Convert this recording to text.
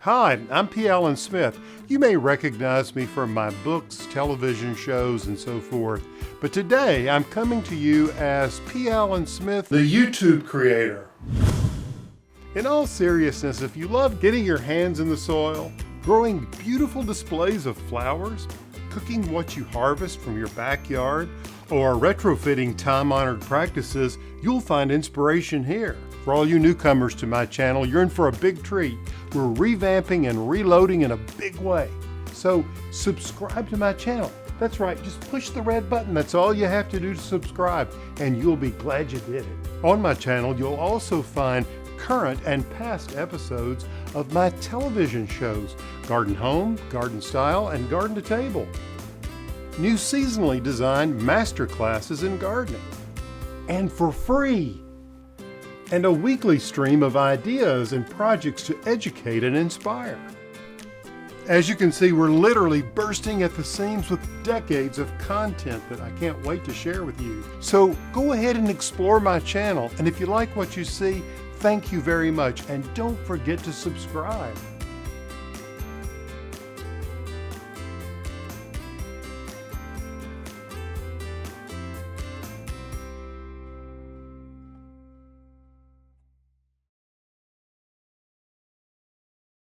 Hi, I'm P. Allen Smith. You may recognize me from my books, television shows, and so forth, but today I'm coming to you as P. Allen Smith, the YouTube creator. In all seriousness, if you love getting your hands in the soil, growing beautiful displays of flowers, cooking what you harvest from your backyard, or retrofitting time-honored practices, you'll find inspiration here. For all you newcomers to my channel, you're in for a big treat. We're revamping and reloading in a big way. So subscribe to my channel. That's right, just push the red button. That's all you have to do to subscribe, and you'll be glad you did it. On my channel, you'll also find current and past episodes of my television shows, Garden Home, Garden Style, and Garden to Table. New seasonally designed master classes in gardening, and for free. And a weekly stream of ideas and projects to educate and inspire. As you can see, we're literally bursting at the seams with decades of content that I can't wait to share with you. So go ahead and explore my channel, and if you like what you see, thank you very much, and don't forget to subscribe.